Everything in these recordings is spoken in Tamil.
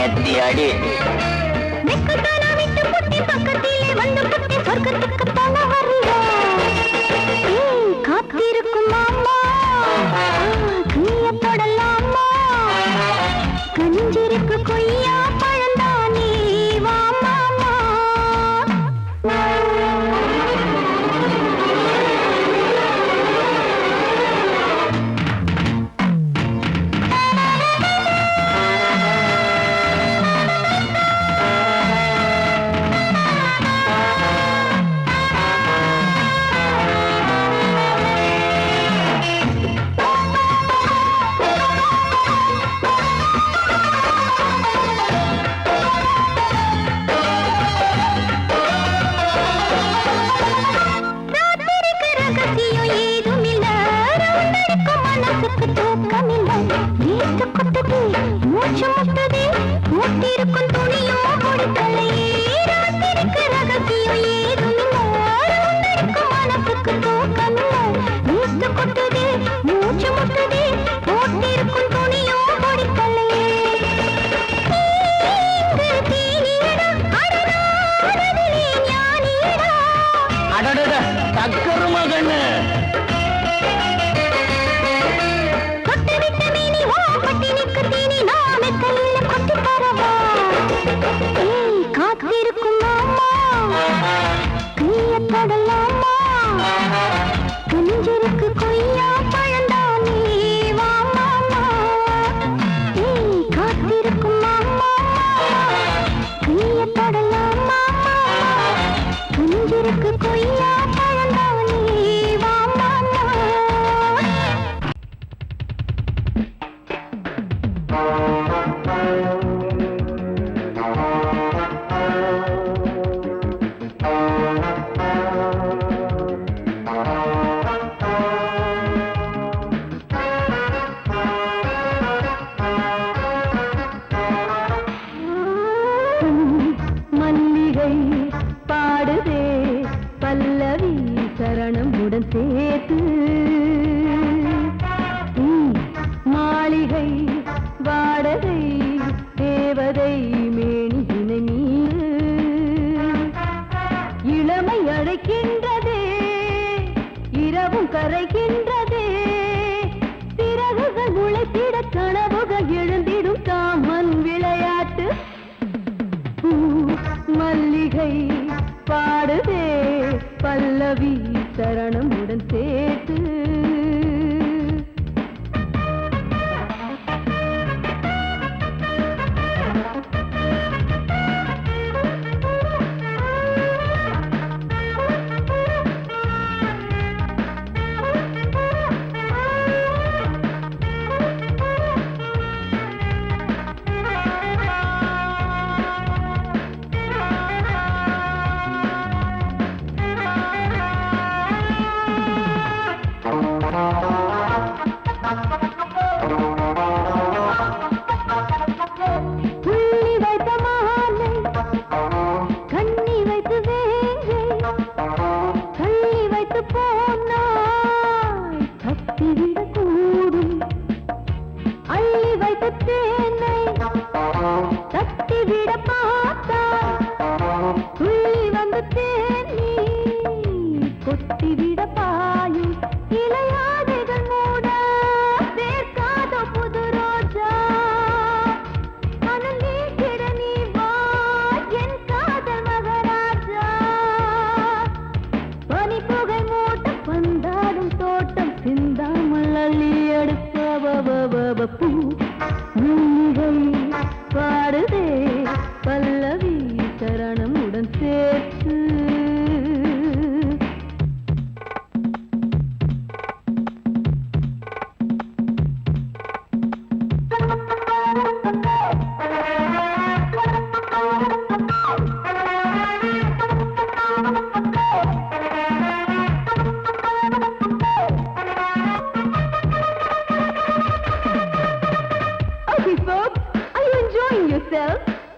கத்தி அடி. பக்கத்திலே வந்து சொர்க்கத்துக்கு தல வரியா காத்திருக்கும் மாமா கையப்படலாமா கஞ்சிருக்கு கொய்யா பழந்தானே வா மாமா.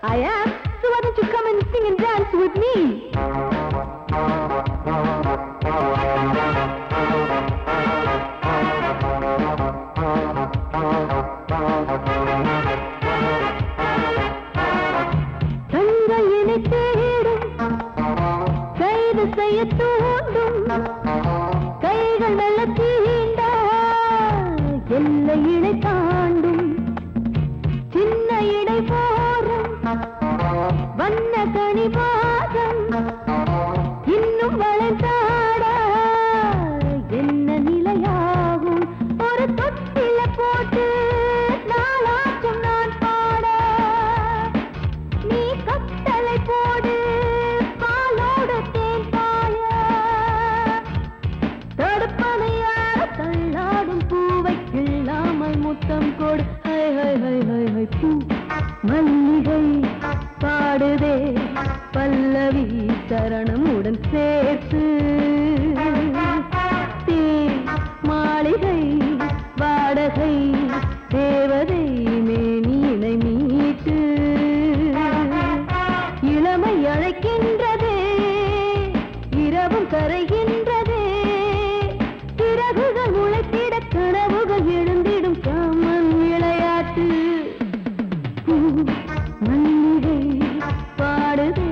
I am. So why don't you come and sing and dance with me? எல்லை இடை தாண்டும் சின்ன இடை போரும் வண்ண கனி பாதம் இன்னும் வளைந்தாட என்ன நிலையாகும் ஒரு தொட்டில போட்டு நாளாச்சும் நான் பாட நீ கட்டளை போடு பாலோடு தேன் பாய தடுப்பதையார தள்ளாடும் பூவை கிள்ளாமல் முத்தம் கொடு high high high high high பூ மல்லிகை பாடுதே பல்லவி சரணம் உடன் சேர்த்து மாளிகை வாடகை தேவதை மேனியினை மீட்டு இளமை அழைக்கின்றதே இரவும் கரைகின்றதே சிறகுகள் உழைத்திட கனவுகள் எழுந்திடும் காமன் விளையாட்டு மல்லிகை பாடுதே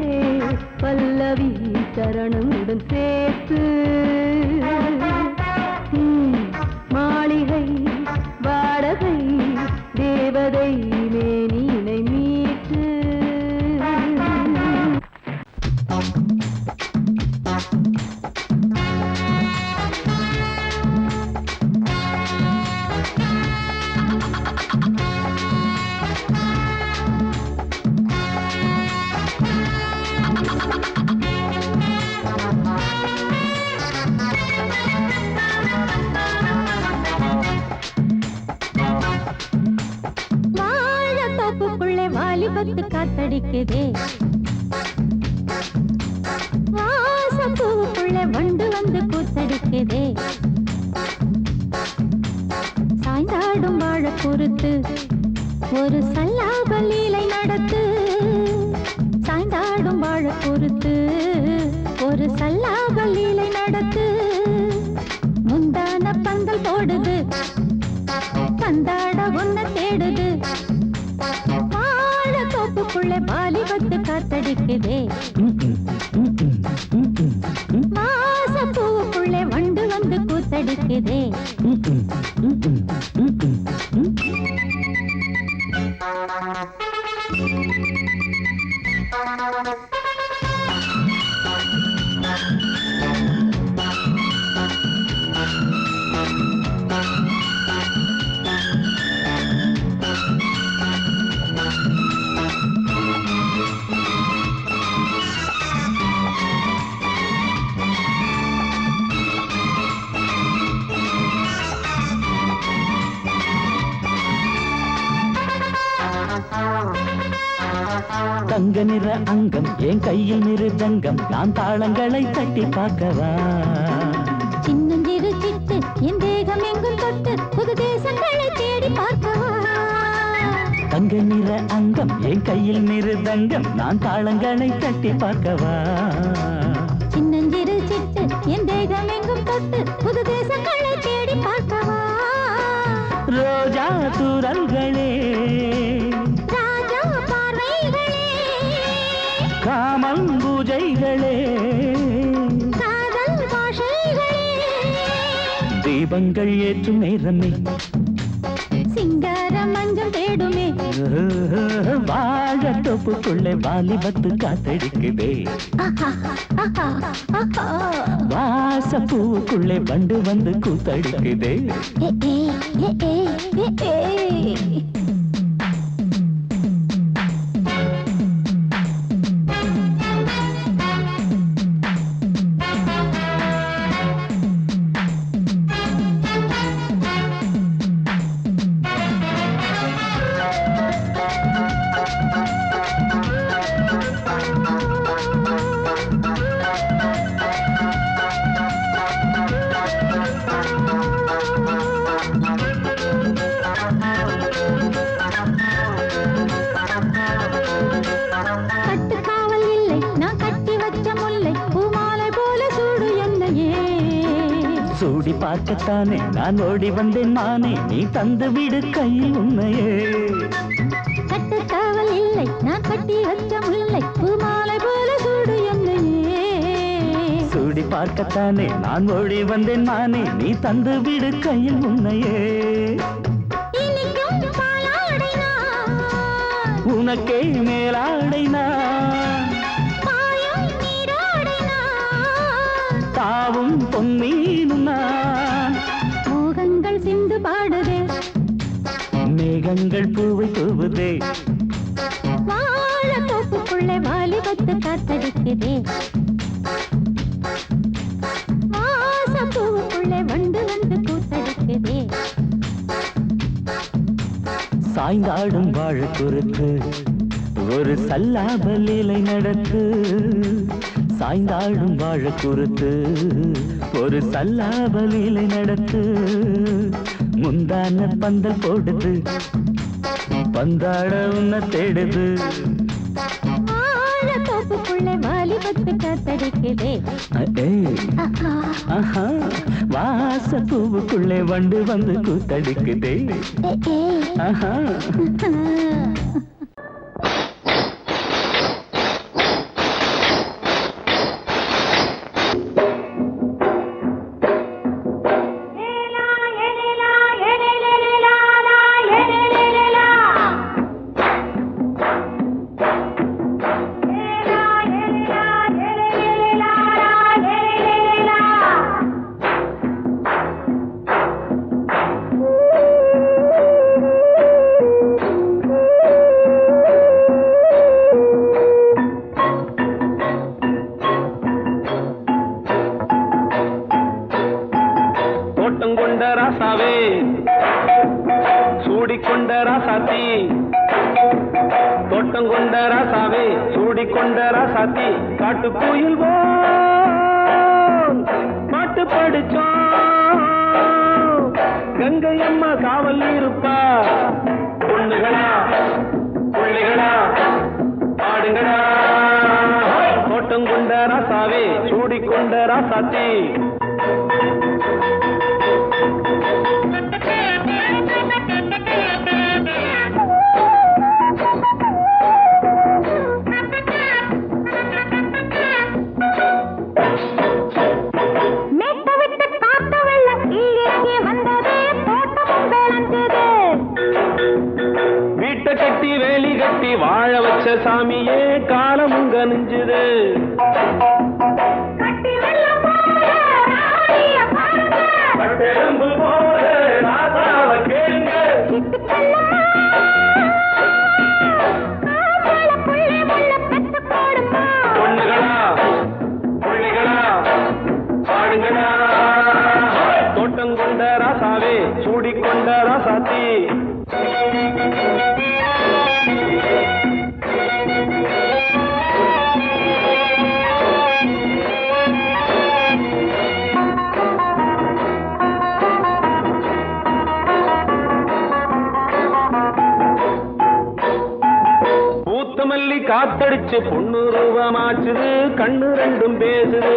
பல்லவி சரணம் உடன் சேர்த்து மாளிகை வாடகை தேவதை மேனியினை மீட்டு வாலிபத்து காத்தடிக்குதே வாசப்பூவுக்குள்ள வண்டு வந்து கூத்தடிக்குதே சாய்ந்தாடும் வாழ பொறுத்து ஒரு சல்லாப லீலை நடத்து சாய்ந்தாடும் வாழ பொறுத்து ஒரு சல்லாப லீலை நடத்து முந்தான பந்தல் போடுது பந்தாட ஒன்ன தேடுது தோப்புக்குள்ள வாலிபத்து காத்தடிக்குதே வாசப்பூவுக்குள்ள வண்டு வந்து கூத்தடிக்குதே தங்க நிற அங்கம் என் கையில் மிருதங்கம் நான் தாளங்களை தட்டி பார்க்கவா சின்னஞ்சிறு சிட்டு என் தேகம் எங்கும் தொட்டு புது தேசங்களை தேடி பார்க்கவா தங்க நிற அங்கம் என் கையில் மிருதங்கம் நான் தாளங்களை தட்டி பார்க்கவா சின்னஞ்சிறு சிட்டு என் தேகம் எங்கும் தொட்டு புது தேசங்களை தேடி பார்க்கவா ரோஜா தூரல்களே ராஜா பார்வைகளே காமம் பூஜைகளே காதல் பாஷைகளே தீபங்கள் ஏற்றும் நேரமே சிங்கார மஞ்சள் தேடுமே வாழ தொப்புக்குள்ளே வாலிபத்து காத்தடிக்குதே வாசப்பூவுக்குள்ளே வண்டு வந்து கூத்தடிக்குதே சூடி பார்க்கத்தானே நான் ஓடி வந்தேன் மானே நீ தந்து விடு கையில் உண்மையே கட்டுக்காவல் இல்லை நான் கட்டி வச்ச முல்லை பூமாலை போல சூடு என்னையே சூடி பார்க்கத்தானே நான் ஓடி வந்தேன் மானே நீ தந்து விடு கையில் உண்மையே உனக்கே மேலாடை நான் மாயம் நீராடை நான் தாவும் பொன்னீனும் நான் மோகங்கள் சிந்து பாடுதே மேகங்கள் பூவை தூவுதே வாழ தோப்புக்குள்ளே வாலிபத்து காத்தடிக்குதே வாசப்பூவுக்குள்ளே வண்டு வந்து கூத்தடிக்குதே சாய்ந்தாடும் வாழ குறுத்து ஒரு சல்லாப லீலை நடத்து சாய்ந்தாடும் வாழ குறுத்து ஒரு சல்லாப லீலை நடத்து முந்தான பந்தல் போடுது பந்தாட உன்னை தேடுது வாழ தோப்புக்குள்ளே வாலிபத்து காத்தடிக்குதே ஆஹா வாச பூவுக்குள்ளே வண்டு வந்து கூத்தடிக்குதே ஆஹா சூடிக்கொண்ட ராசாத்தி தோட்டம் கொண்ட ராசாவே சூடிக்கொண்ட ராசாத்தி காட்டு கோயில் பாட்டு படிச்சோம் கங்கை அம்மா காவல் இருப்பா பொண்ணுகளா புள்ளிகளா பாடுங்களா தோட்டம் கொண்ட ராசாவே சூடிக்கொண்ட ராசாத்தி கட்டி வேலி கட்டி வாழ வச்ச சாமியே காலமுங்க நெஞ்சுது பொண்ணுகளா புள்ளிகளா பாடுங்களா தோட்டம் கொண்ட ராசாவே சூடிக்கொண்ட ராசாத்தி காத்தடிச்சு பொண்ணு ரூபமாச்சுது கண்ணு ரெண்டும் பேசுது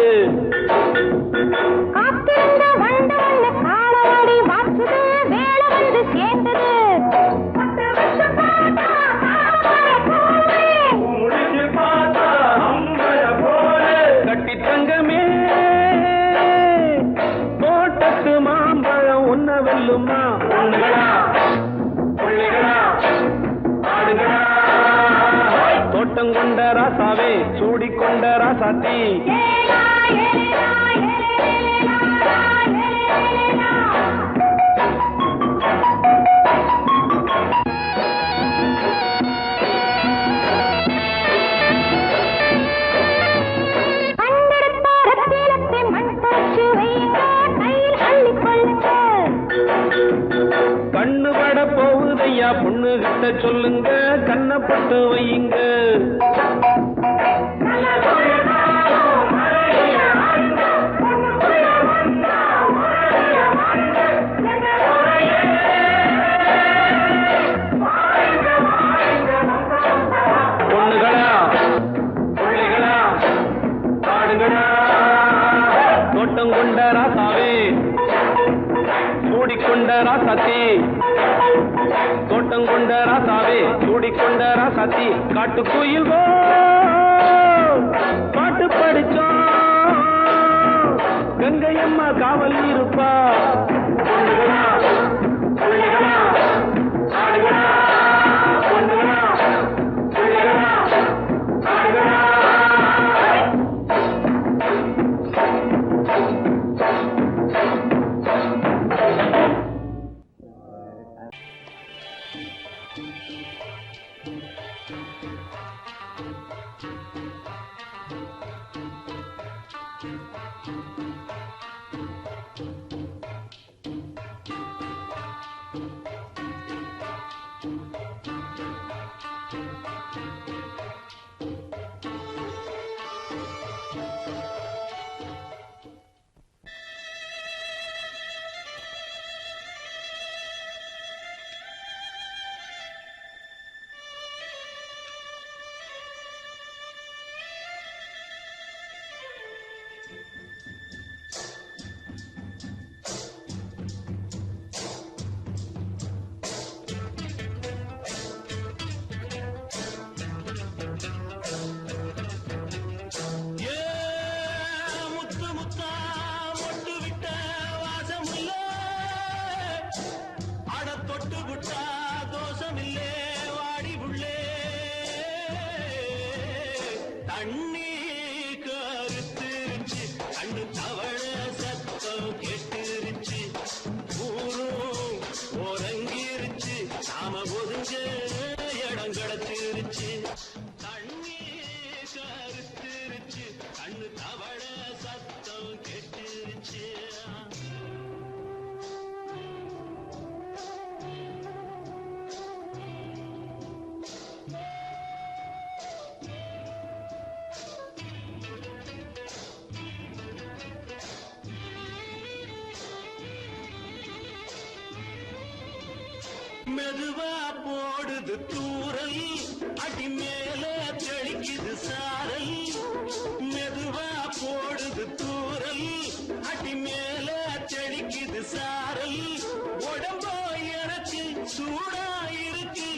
கட்டி தங்கமே தோட்டத்து மாம்பழம் உன்ன வெல்லுமா பொண்ணுகளா புள்ளிகளா ஆடுகளா தோட்டம் கொண்ட ராசாவே சூடிக்கொண்ட ராசாத்தி கண்ணு பட போகுதையா பொண்ணு கிட்ட சொல்லுங்க கண்ணப்பட்டு வையுங்க பொண்ணுகளா புள்ளிகளா பாடுங்களா தோட்டம் கொண்ட ராசாவே சூடிக்கொண்ட ராசாத்தி தோட்டம் கொண்ட ராசாவே சூடிக்கொண்ட ராசாத்தி காட்டு கோயில் பாட்டு படிச்சோம் கங்கை அம்மா காவல் இருப்பா பொண்ணுகளா புள்ளிகளா ஆடுகளா பொண்ணுகளா நாம ஒதுங்க இடம் கிடைச்சிருச்சு தண்ணி கருத்துருச்சு கண்ணு தவள சத்தம் கெட்டுருச்சு மெதுவா போடுது தூரல் அடி மேல தெளிக்குது சாரல் மெதுவா போடுது தூரல் அடி மேல தெளிக்குது சாரல் உடம்போ எனக்கு சூடா இருக்கு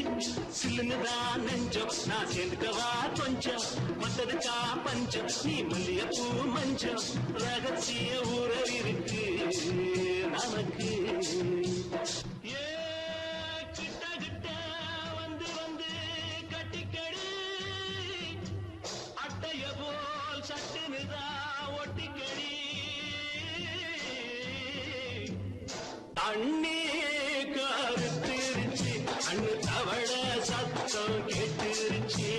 சில்லுன்னுதான் நெஞ்சம் நான் சேர்ந்துக்கவா கொஞ்சம் மத்ததுக்கா பஞ்சம் நீ மல்லியப்பூ மஞ்சம் ரகசிய உறவு இருக்கு நமக்கு அண்ணே கருத்திருச்சு அண்ணு தவள சத்தம் கேட்டுருச்சு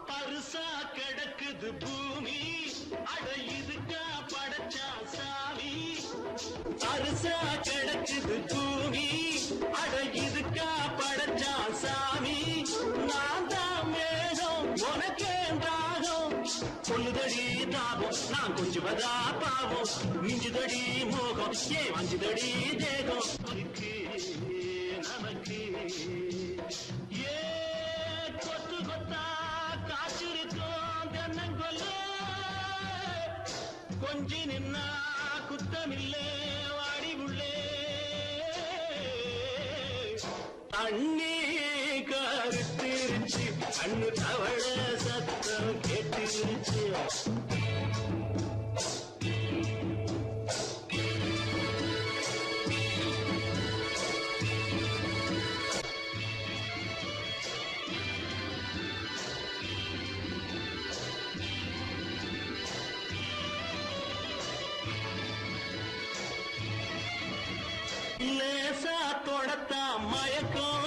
பரிசா கிடக்குது பூமி அட இதுக்கா படைச்சா சாமி பரிசா கிடக்குது பூமி அட இதுக்கா படைச்சா சாமி நான் தான் மேகம் உனக்கே தாகம் சொல்லுதடி தாபம் நான் கொஞ்சுவதா பாவம் மிஞ்சுதடி மோகம் ஏன் வஞ்சுதடி தேகம் இருக்கு நமக்கு ஏ கொத்து கொத்தா காற்றிருக்கும் தென்னங்கொல்ல கொஞ்சி நின்னா குத்தமில்லே வாடி உள்ளே அண்ணே கருத்திருச்சு அண்ணு தவள சத்தம் கேட்டுருச்சு லேசா தொடத்தா மயக்கம்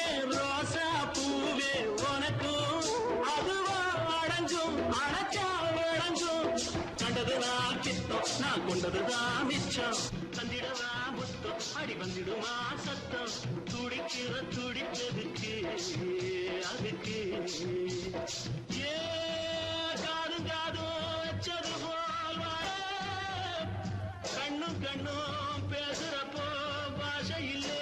ஏன் ரோசா பூவே உனக்கும் அதுவா அடங்கும் அடைச்சா வழங்கும் கண்டதுதான் கித்தம் நான் கொண்டதுதான் மிச்சம் தந்திடவா முத்தம் அடி வந்திடுமா சத்தம் துடிக்கிற துடிப்பதுக்கு அதுக்கு ஏ காதும் காதும் வச்சது போல் கண்ணும் கண்ணும் பேசுறப்போ பாஷை இல்லே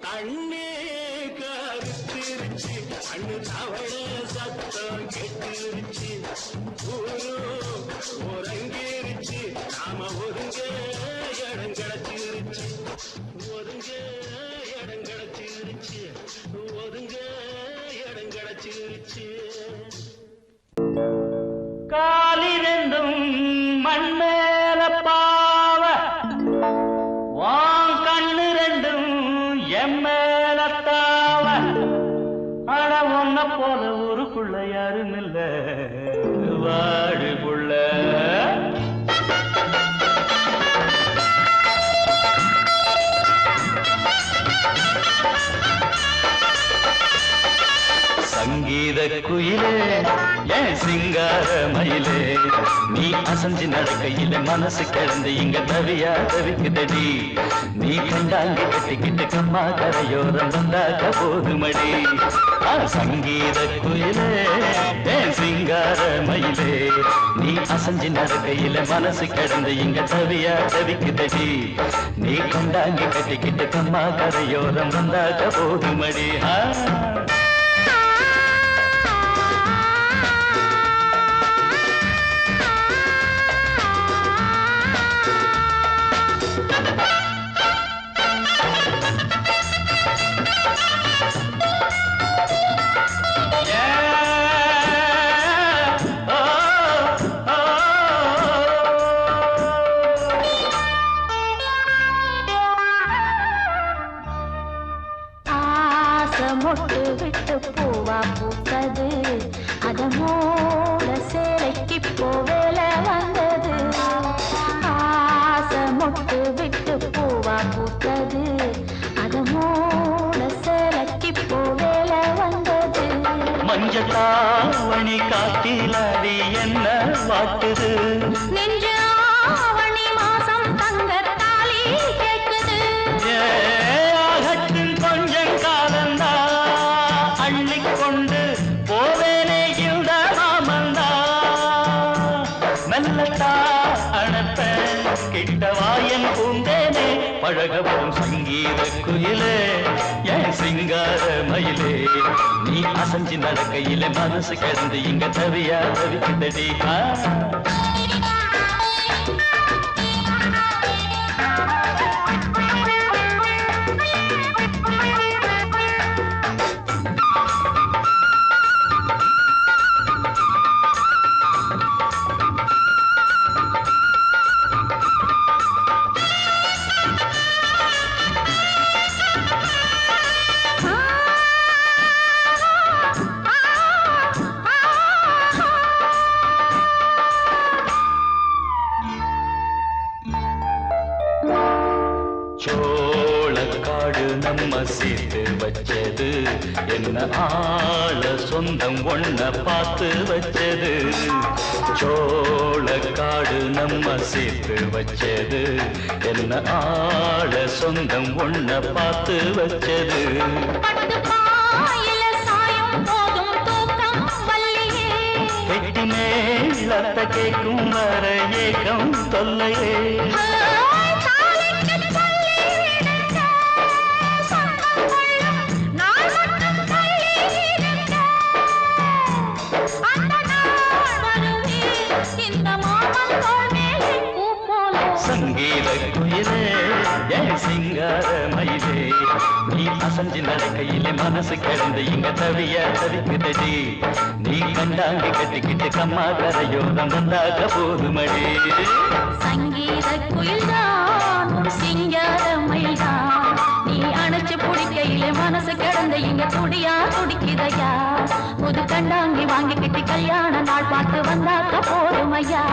கண்ணே கருத்திருச்சு அண்ணு தவள சத்தம் கெட்டுருச்சு ஊரு ஒருங்கிருச்சு நாம ஒருங்க இடம் கிடைச்சிருச்சு ஒருங்க இடம் கிடைச்சிருச்சு ஒருங்க இடம் கிடைச்சிருச்சு காலிரண்டும் மண்மேல பாவ வான் கண்ணு ரெண்டும் எம்மேல தாவ ஆனா ஒன்ன போல ஊருக்குள்ள யாரும் இல்ல வாழுக்குள்ள சங்கீத குயிலே ஏன் சிங்கார மயிலே நீ அசஞ்சு நடக்கையில மனசு கிடந்து இங்க தவியா தவிக்குதடி நீ கண்டாங்கி கட்டிக்கிட்டு கம்மா கரையோரம் வந்தாக்க போதுமடி சங்கீத குயிலே ஏன் சிங்கார மயிலே நீ அசஞ்சு நடக்கையில மனசு கிடந்து இங்க தவியா தவிக்குதடி நீ கண்டாங்கி கட்டிக்கிட்டு கம்மா கரையோரம் வந்தாக்க போதுமடி மொட்டு விட்டு பூவா பூத்தது அத மூட சேலைக்கு போவேல வந்தது ஆசை மொட்டு விட்டு பூவா பூத்தது அத மூட சேலைக்கு போவேல வந்தது மஞ்சத்தாவணி காட்டிலாடி என்ன வாட்டுது நெஞ்சு ஆவணி மாசம் தங்க தாலி கேட்குது ஆகட்டும் கொஞ்சம் காலந்தா அள்ளிக்கொண்டு போவேனே இந்த மாமந்தா மெல்லத்தா அணப்ப கிட்டவாயன் பூந்தேனே பழகவும் சங்கீத குயிலே என் சிங்கார மயிலே நீ அசஞ்சி நடக்கையில மனசு கிடந்து இங்க தவியா தவிக்குதடி சோளக்காடு நம்ம சேர்த்து வச்சது என்ன ஆள சொந்தம் ஒன்ன பார்த்து வச்சது சோளக்காடு நம்ம சேர்த்து வச்சது என்ன ஆள சொந்தம் ஒன்ன பார்த்து வச்சது கெட்டி மேலத்த கேட்கும் வர ஏகம் தொல்லையே சங்கீத குயிலே என் சிங்கார மயிலே நீ அசஞ்சி நடக்கையிலே மனசு கிடந்து இங்க தவிய தவிக்குதடி நீ கண்டாங்கி கட்டிக்கிட்டு கம்மா கரையோரம் வந்தாக போதுமடி சங்கீத குயில்தான் சிங்கார மயில்தான் நீ அணைச்சு பிடிக்கையிலே மனசு கிடந்து இங்க துடியா துடிக்குதையா புது கண்டாங்கி வாங்கிக்கிட்டு கல்யாண நாள் பார்த்து வந்தாக்க போதுமையா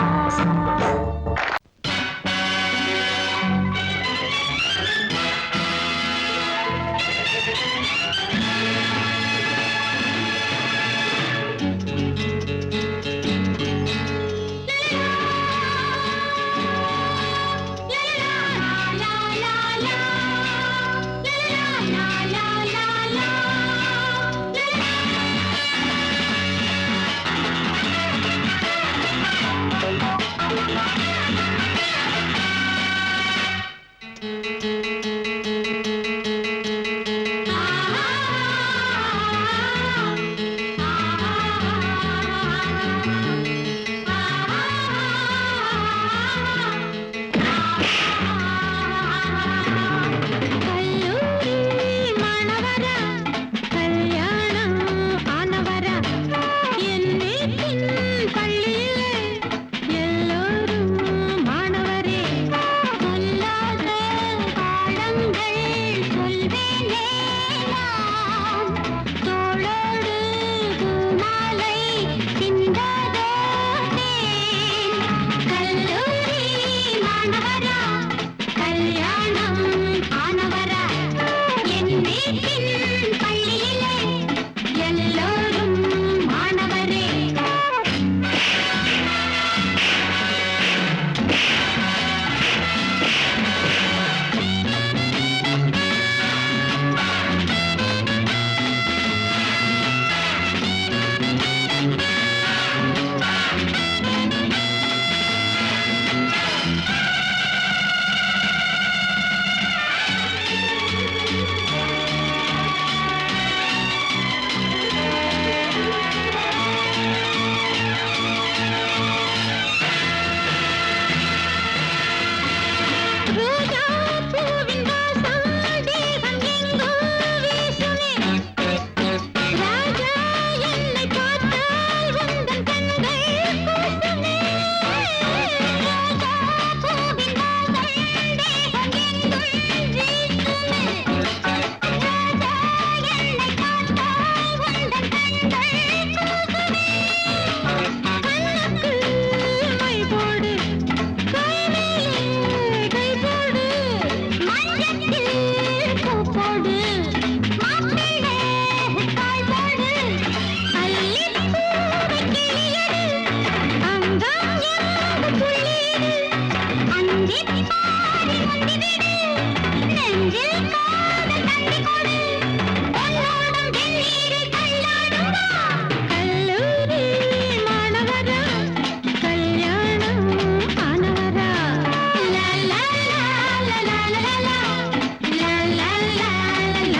போடு மாப்பிள்ளை கால் போடு அல்லிப்பூவை கிளியடு அங்கம் எங்கும் துள்ளியடு அந்திப் பாடி முந்திவிடு நெஞ்சில் காதல் தந்தி கொடு பொன்னோடும் வெந்நீரில் தள்ளாடும் வா கல்லூரி மாணவரா கல்யாணம் ஆனவரா லா லா லா லா லா லா லா லா லா லா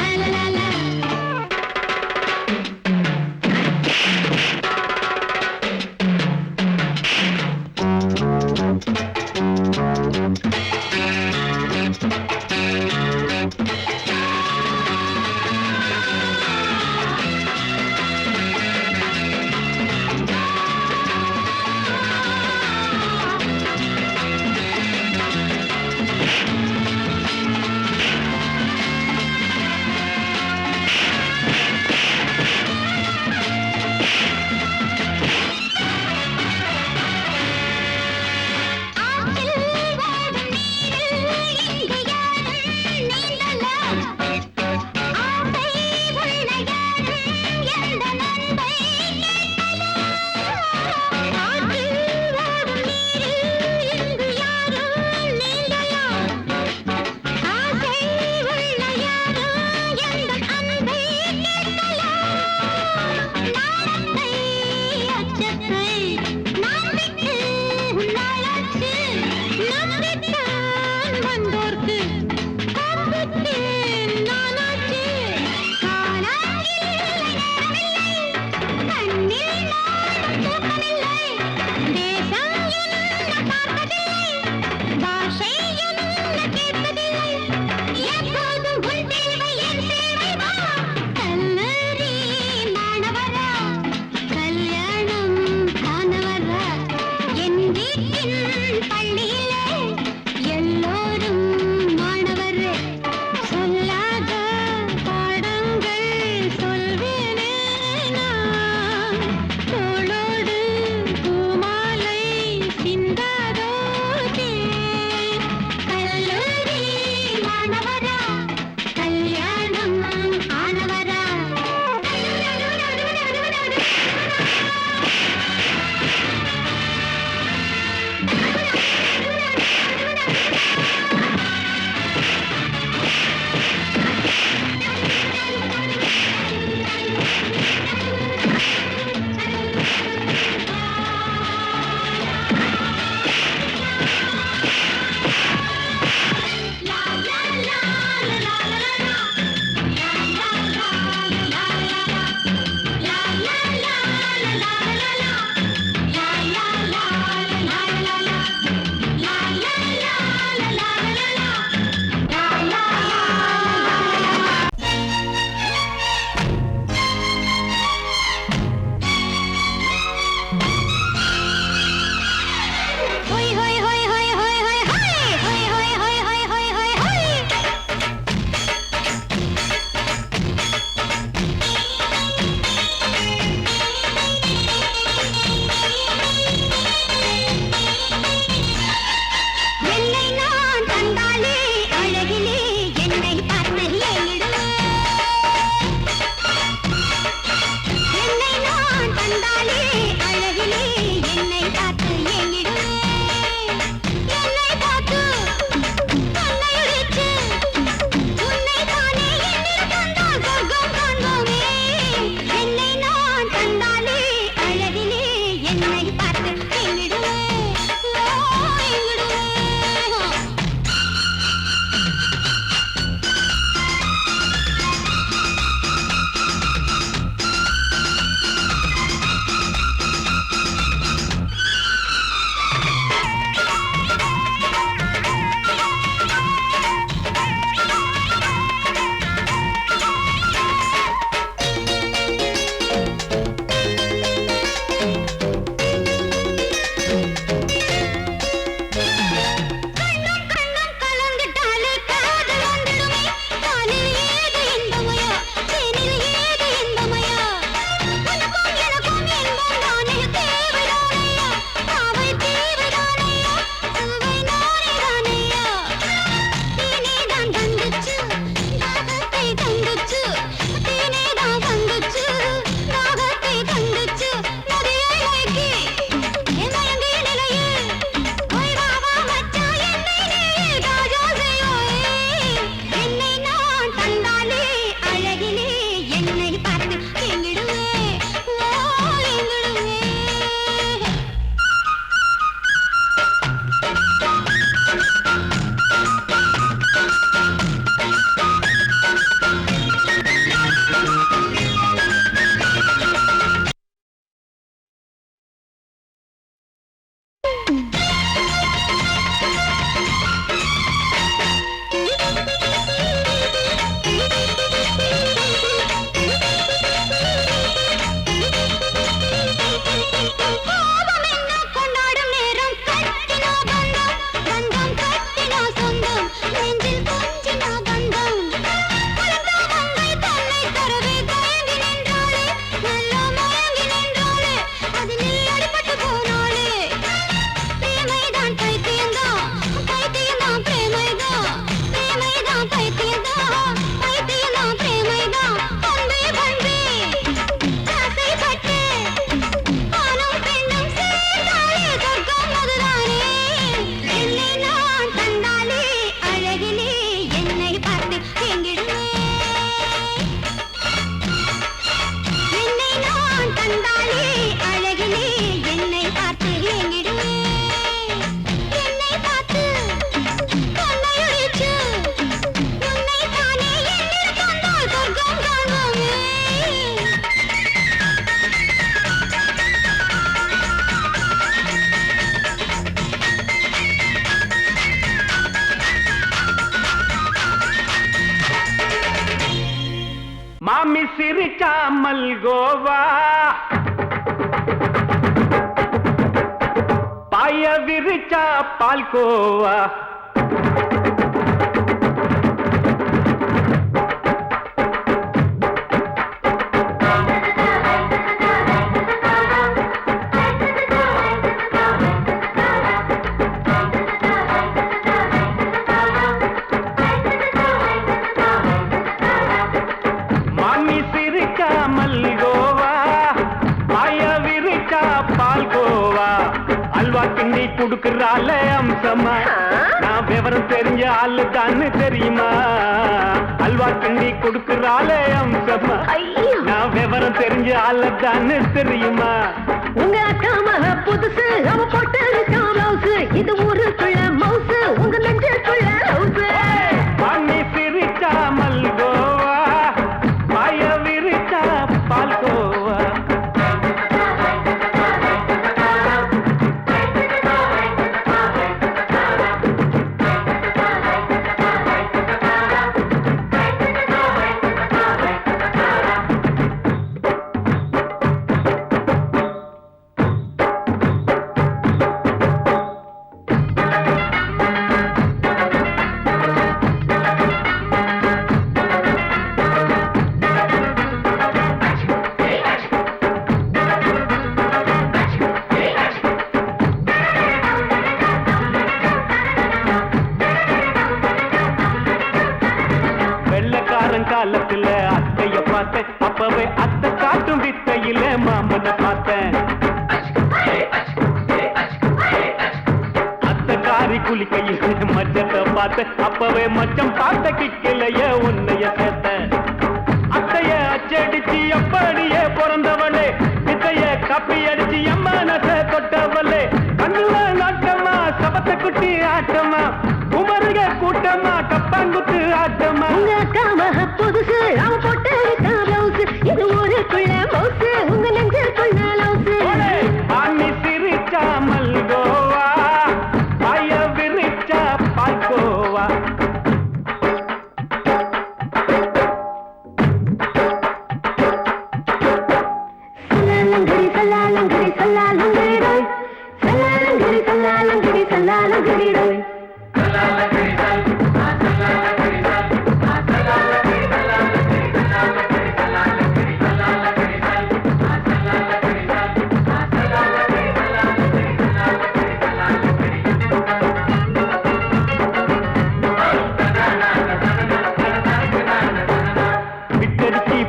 மாமி சிரிச்சா மல்கோவா பாய விரிச்சா பால்கோவா கிண்டி குடுக்கறால அம்சமா நான் விவரம் தெரிஞ்ச ஆளு தான்னு தெரியுமா அல்வா கிண்டி குடுக்கறால அம்சமா நான் விவரம் தெரிஞ்ச ஆளு தான்னு தெரியுமா உங்க அக்கா மக புதுசு அவ போட்டு ப்ளவுஸ் இது ஊருக்குள்ள மவுசு உங்க நெஞ்சுக்குள்ள ஹவுஸ் பண்ணி சிரிச்சா மல்கோவா பாய விரிச்சா பால்கோவா காலத்துல அத்தைய பார்த்தேன் அப்பவே அத்தை காட்டும் வித்தையில மாமனை பார்த்தேன் அத்தை காரி குளிக்கையில் மச்சத்தை பார்த்தேன் அப்பவே மச்சம் பார்த்த கிக்கலைய உன்னைய சேர்த்த அத்தைய அச்சடிச்சு அப்படியே பிறந்தவளே வித்தைய கப்பி அடிச்சு எம்மனச தொட்டவளே கண்ணுல நாட்டமா சபத்தை குட்டி ஆட்டமா குமருக கூட்டமா கப்பாங்குத்து ஆட்டமா உங்க அக்கா மக புதுசு அவ போட்டு ப்ளவுஸ் இது ஊருக்குள்ள மவுசு உங்க நெஞ்சுக்குள்ள லவுஸ் மாமி சிரிச்சா மல்கோவா பாய விரிச்சா பால்கோவா சல்லாலங்கடி சல்லாலங்கடி சல்லாலங்கடி சல்லாலங்கடி சல்லாலங்கடி சல்லாலங்கடி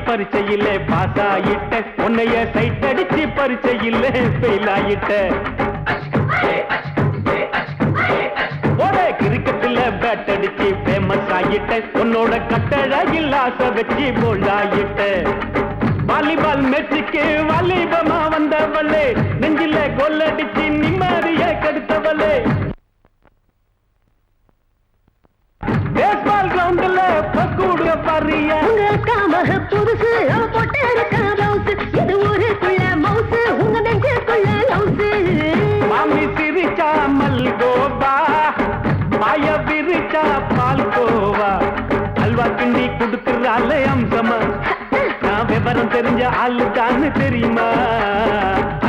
பரிச்சையிலே பாஸ் ஆயிட்ட உன்னைய சைட் அடிச்சு பரிச்சையிலே ஃபெயில் ஆயிட்ட கிரிக்கெட்ல பேட் அடிச்சு ஃபேமஸ் ஆயிட்ட உன்னோட கட்டழகில் ஆசை வச்சு போல்ட் ஆயிட்ட வாலிபால் மேட்சுக்கு வாலிபமா வந்தவளே நெஞ்சில கோல் அடிச்சு நிம்மதிய கெடுத்தவளே பேஸ்பால் கிரவுண்ட்ல பக்கூடுக பாரியா உங்க அக்கா மக புதுசு அவ போட்டு ப்ளவுஸ் இது ஊருக்குள்ள மவுசு உங்க நெஞ்சுக்குள்ள லவுசு மாமி சிரிச்சா மல்கோவா பாய விரிச்சா பால்கோவா அல்வா கிண்டி குடுக்கறால அம்சமா நான் விவரம் தெரிஞ்ச ஆளு தான்னு தெரியுமா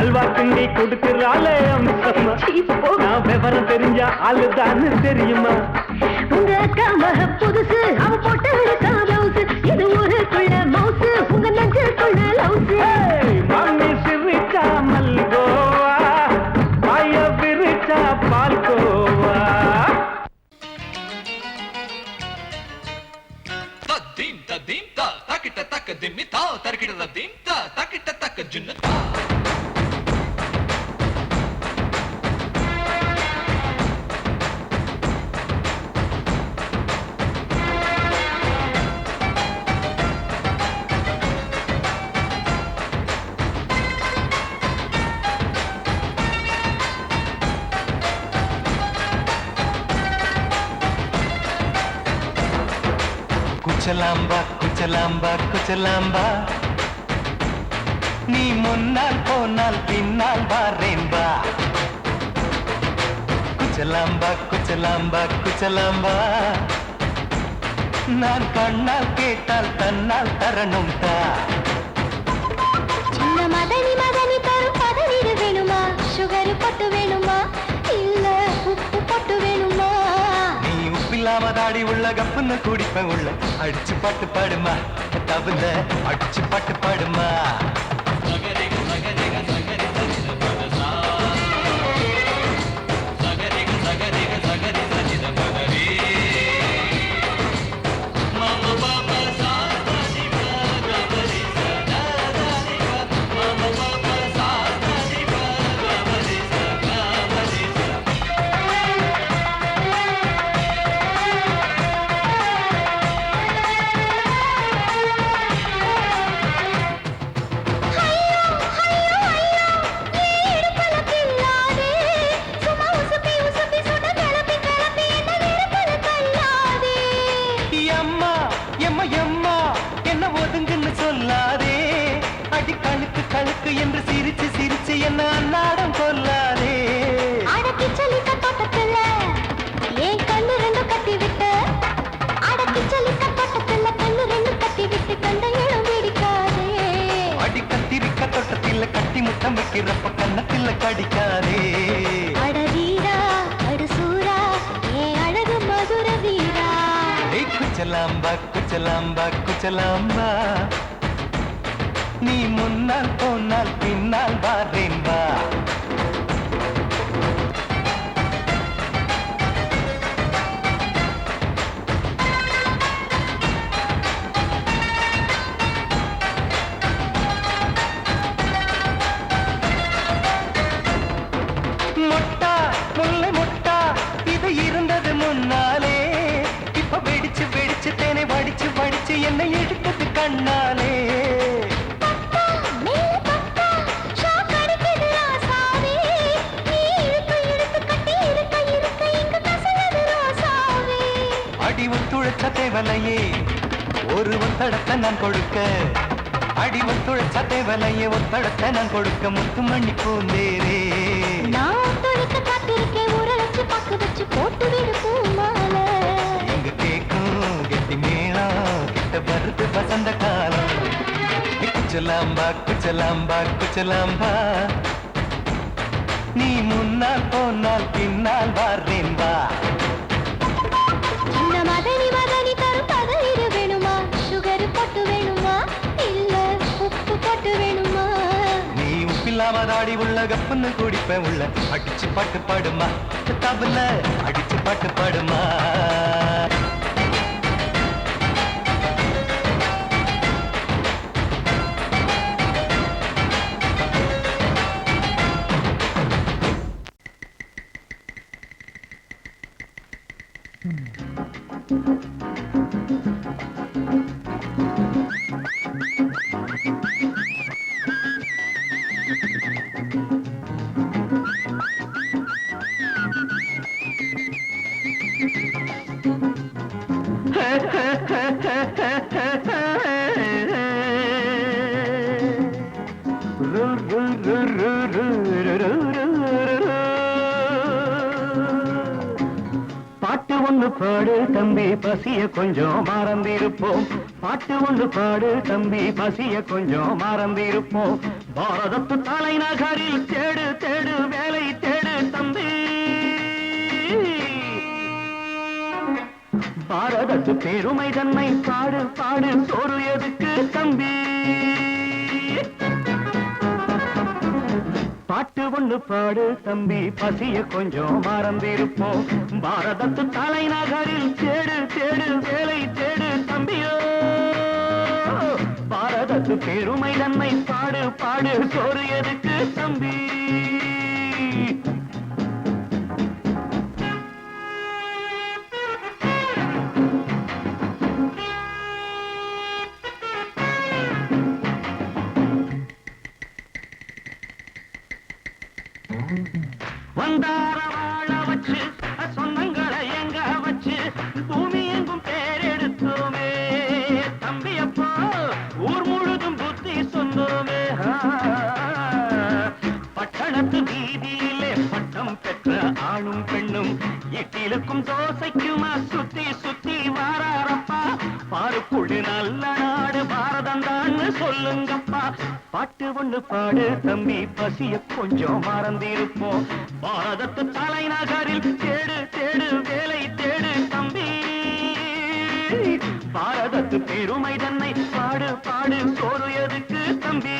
அல்வா கிண்டி குடுக்கறால அம்சமா நான் விவரம் தெரிஞ்ச ஆளு தான்னு தெரியுமா உங்க அக்கா மக புதுசு அவ போட்டு ப்ளவுஸ் இது ஊருக்குள்ள மவுசு உங்க நெஞ்சுக்குள்ள லவுசு மாமி சிரிச்சா மல்கோவா பாய விரிச்சா பால்கோவா தீம் தீம் தா தக்கிட்ட தக்க திம்மி தா தர்க்கிட்ட தீம் தா தக்கிட்ட தக்க ஜுன்னு தா குச்சலாம்பா குச்சலாம்பா குச்சலாம்பா நீ முன்னால் போனால் பின்னால் வாரேன்பா குச்சலாம்பா குச்சலாம்பா குச்சலாம்பா நான் கண்ணால் கேட்டால் தன்னால் முன்னால் தரணும் தா. சின்ன மதனி மதனி தரும் பதனிடு வேணுமா? சுகர் பொட்டு வேணுமா? இல்ல உப்பு பொட்டு வேணுமா? நீ உப்பில்லாம தாடி உள்ள கப்புன்னு குடிப்ப உள்ள அடிச்சு பாட்டு பாடுமா, தவுல அடிச்சு பாட்டு பாடுமா. கழுக்கு என்று சிரிச்சு சிரிச்சு என்ன அன்னாடம் கொல்லாதே. அடக்கி சலிக்க தோட்டத்துல ஏன் கண்ணு ரெண்டு கட்டி விட்டு, அடக்கி சலிக்க தோட்டத்துல கண்ணு ரெண்டு கட்டி விட்டு கண்ட இடம் பிடிக்காதே. அடி கத்திரிக்க தோட்டத்தில் கட்டி முட்டம் வைக்கிறப்ப கண்ணத்தில் கடிக்காதே. அட வீரா அடு சூரா ஏன் அழகு மதுர வீரா. குச்சலாம்பா குச்சலாம்பா குச்சலாம்பா, நீ முன்னால் போனால் பின்னால் வாரேன் வா. முட்டா முல்லை முட்டா இது இருந்தது முன்னாலே, இப்ப வெடிச்சு வெடிச்சு தேனை வடிச்சு வடிச்சு என்னை எடுத்தது கண்ணாலே. அடி ஒத்துழைச்ச தேவலையே ஒரு ஒத்தடத்தை நான் கொடுக்க, அடி ஒத்துழைச்ச தேவலையே ஒத்தடத்தை நான் கொடுக்க, முத்துமணி பூந்தேரே. நான் தொழிக்க காத்திருக்கேன் உரளச்சு பக்கு வச்சு போட்டு விடு பூமாலை. எங்க கேக்கும் கெட்டி மேளம் கிட்ட வருது வசந்த காலம். குச்சலாம்பா குச்சலாம்பா குச்சலாம்பா, நீ முன்னால் போனால் பின்னால் வாரேன் வா. சின்ன மதனி மதனி தரும் பதனிடு வேணுமா? சுகர் பொட்டு வேணுமா? இல்ல உப்பு பொட்டு வேணுமா? நீ உப்பில்லாம தாடி உள்ள கப்புன்னு குடிப்ப உள்ள அடிச்சு பாட்டு பாடுமா, தவுல அடிச்சு பாட்டு பாடுமா. பாட்டு ஒண்ணு பாடு தம்பி பசிய கொஞ்சம் மறந்திருப்போம், பாட்டு ஒண்ணு பாடு தம்பி பசிய கொஞ்சம் மறந்திருப்போம். பாரதத்து தலைநகரில் தேடு தேடு வேலை தேடு தம்பி, பாரதத்து பெருமை தன்னை பாடு பாடு சோறு எதுக்கு தம்பி. பாட்டு ஒண்ணு பாடு தம்பி பசிய கொஞ்சம் மறந்திருப்போம், பாரதத்து தலைநகரில் தேடு தேடு வேலை தேடு தம்பியோ. பாரதத்து பெருமை தன்னை பாடு பாடு சோறு எதுக்கு தம்பி. வந்தார வாழ வச்சு சொந்தங்களை எங்க வச்சு பூமி எங்கும் பேரெடுத்தோமே தம்பியப்போ, ஊர் முழுதும் புத்தி சொந்தோமே. பட்டணத்து வீதியிலே பட்டம் பெற்ற ஆணும் பெண்ணும் இட்டிலுக்கும் தோசைக்குமா சுத்தி சுத்தி வாராரப்பா. பாரு குடி நல்ல நாடு பாரதம் தான் சொல்லுங்கப்பா. பாட்டு ஒண்ணு பாடு தம்பி, பசிய கொஞ்சம் மறந்திருப்போம். பாரதத்து தலைநகரில் தேடு தேடு வேலை தேடு தம்பி. பாரதத்து பெருமை தன்னை பாடு பாடு, சோறு எதுக்கு தம்பி?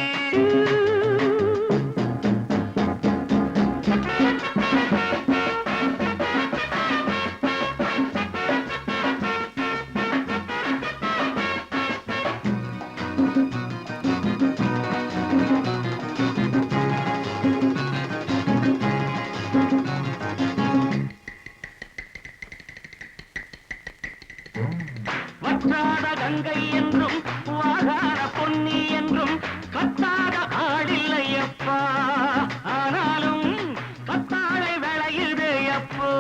வற்றாத கங்கை என்றும் வாகார பொன்னி என்றும் கத்தாத ஆடில்லையப்பா. ஆனாலும் கத்தாழை விளையுதே அப்போ.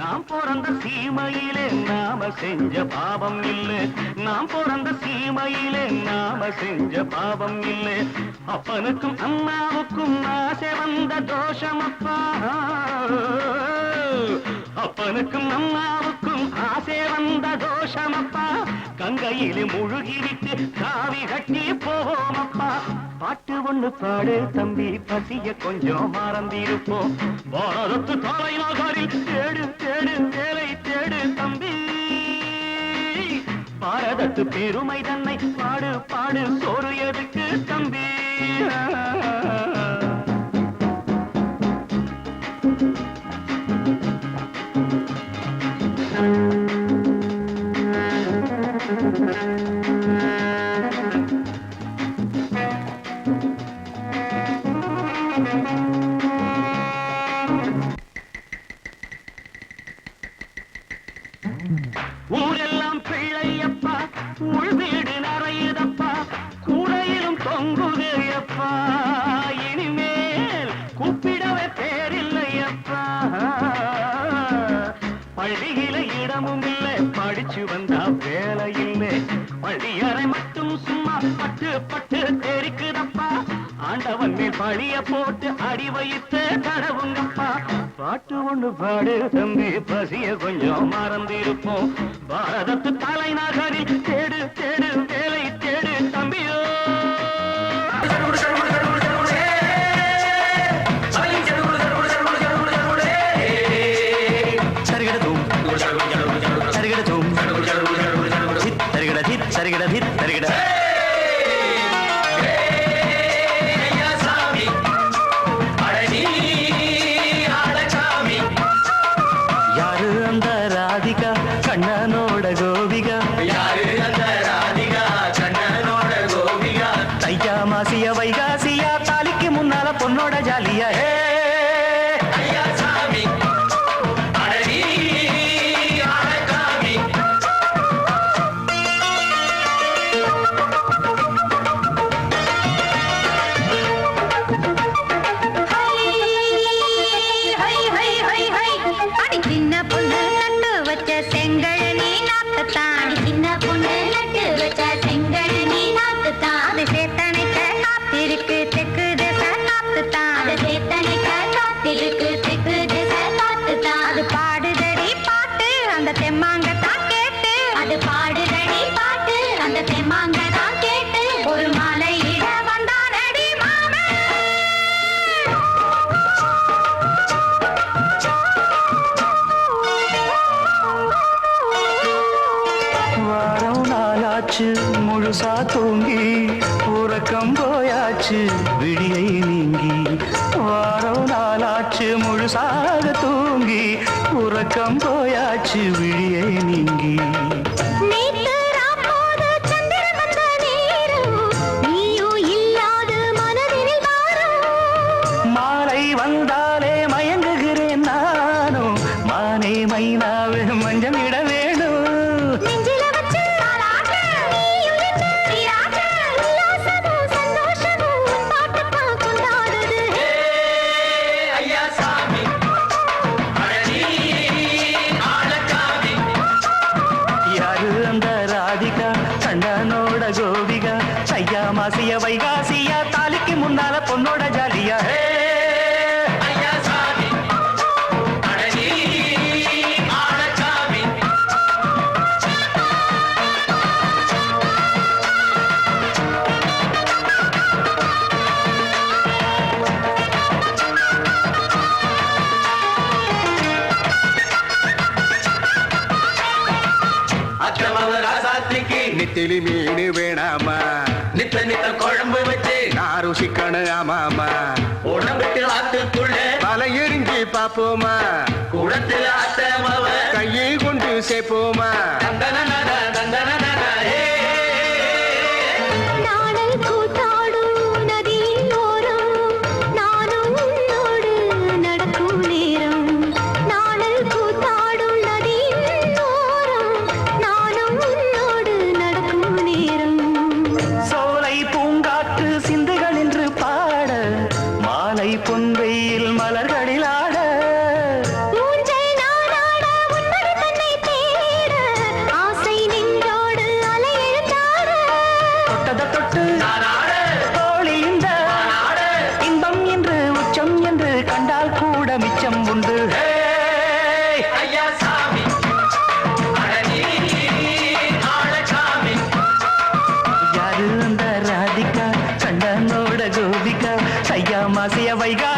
நாம் பிறந்த சீமையிலே நாம செஞ்ச பாவம் இல்லை. நாம் பிறந்த சீமையிலே நாம செஞ்ச பாவம் இல்லை. அப்பனுக்கும் அம்மாவுக்கும் ஆசை வந்த தோஷமப்பா. அப்பனுக்கும் அம்மாவுக்கும் ஆசை வந்த தோஷமப்பா. கங்கையிலே முழுகிவிட்டு காவி கட்டி போவோமப்பா. பாட்டு ஒண்ணு பாடு தம்பி, பசிய கொஞ்சம் மறந்திருப்போம். பாரதத்து தலைநகரில் தேடு தேடு வேலை தேடு தம்பி. பாரதத்து பெருமை தன்னை பாடு பாடு, சோறு எதுக்கு தம்பி? ஊரெல்லாம் பிள்ளையப்பா, உள் வீடு நிறையுதப்பா, கூடையிலும் தொங்குகையப்பா. இனிமேல் கூப்பிடவே பேரில்லையப்பா. பள்ளியில இடமும் இல்லை, படிச்சு வந்தா வேலை இல்லை. பள்ளியறை மட்டும் சும்மா பட்டு பட்டு தெரிக்குதப்பா. ஆண்டவன் மேல் பழிய போட்டு அடி வைத்து தடவுங்கப்பா. பாட்டு ஒண்ணு பாடு தம்பி, பசிய கொஞ்சம் மறந்திருப்போம். பாரதத்து தலைநகரில் தேடு தேடு வேலை தேடு தம்பியோ. சரிகிடதும் சரிகிடதும் சரிகிட சித் சரிகிட சித் சரிகிட. யாரு அந்த ராதிகா கண்ணனோட கோபிகா? யாரு அந்த ராதிகா கண்ணனோட கோபிகா? தையா மாசிய வைகாசியா, தாலிக்கு முன்னால பொண்ணோட ஜாலியா. முழுசா தூங்கி உறக்கம் போயாச்சு விடியை நீங்கி. வாரம் நாளாச்சு முழுசாக தூங்கி உறக்கம் போயாச்சு விடியை நீங்கி. மாலை வந்தாலே மயங்குகிறேன் நானும். மானே மைனாவே மஞ்சள் இட வேணும். கோபிகா ஐயா மாசிய வைகாசியா, தாலிக்கு முன்னால பொண்ணோட ஜாலியா. ராசாத்திக்கு நெத்திலி மீன் வேணாமா நித்த நித்த குழம்பு வச்சு நான் ருசிக்கணும் ஆமாமா உடம்புக்கு ஆத்துக்குள்ள பல எரிஞ்சு பாப்போமா குடத்துல அத்தமவ கையை கொண்டு சேர்ப்போமா தந்தன தந்தன நாடல் கூத்தாடும் நதியின் ஓரம் நானும் உன்னோடு நடக்கும் நேரம் நாடல் கூத்தாடும் நதியின் ஓரம் நானும் உன்னோடு நடக்கும் நேரம் சோலை பூங்காற்று சிந்துகள் என்று பாட மாலை பொன்வெயில் மலர்களில் ஆட ஊஞ்சல் நானாட உன்னோடு தன்னை தேட ஆசை நின்றோடு அலை எழுந்தாட தொட்டத தொட்டு தோழி இந்த இன்பம் என்று உச்சம் என்று கண்டால் கூட மிச்சம் உண்டு ஐயா சாமி ஆழசாமி யாரு அந்த ராதிகா கண்டனோட கோபிகா சையா மாசிய வைகா